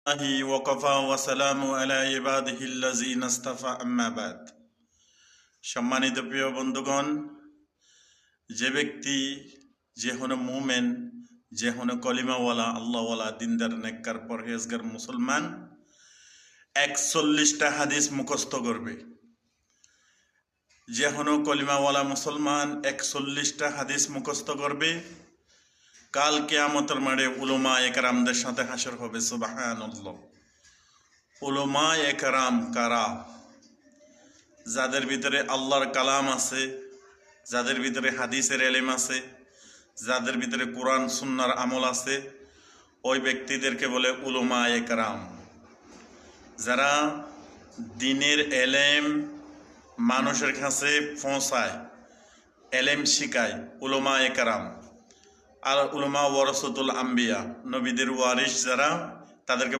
ওয়াকাফা ওয়া সালামু আলা ইবাদিহিল্লাযিনা ইসতাফা আম্মা বাদ। সম্মানিত প্রিয় বন্ধুগণ, যে ব্যক্তি যে হলো মুমেন, যে হলো কলিমাওয়ালা, আল্লাহওয়ালা, দিনদার, নেককার, পরহেজগার মুসলমান 41টা হাদিস মুখস্থ করবে। যে হলো কলিমাওয়ালা মুসলমান 41টা হাদিস মুখস্থ করবে, কাল কিয়ামতের মাঠে উলামা একরামদের সাথে হাসর হবে। সুবহানাল্লাহ। উলামা একরাম কারা? যাদের ভিতরে আল্লাহর কালাম আছে, যাদের ভিতরে হাদিসের এলেম আছে, যাদের ভিতরে কোরআন সুন্নাহর আমল আছে, ওই ব্যক্তিদেরকে বলে উলামা একরাম। যারা দ্বীনের এলেম মানুষের কাছে পৌঁছায়, এলেম শিখায়, উলামা একরাম। আর উলামা ওয়ারাসাতুল আম্বিয়া, নবীদের ওয়ারিস যারা, তাদেরকে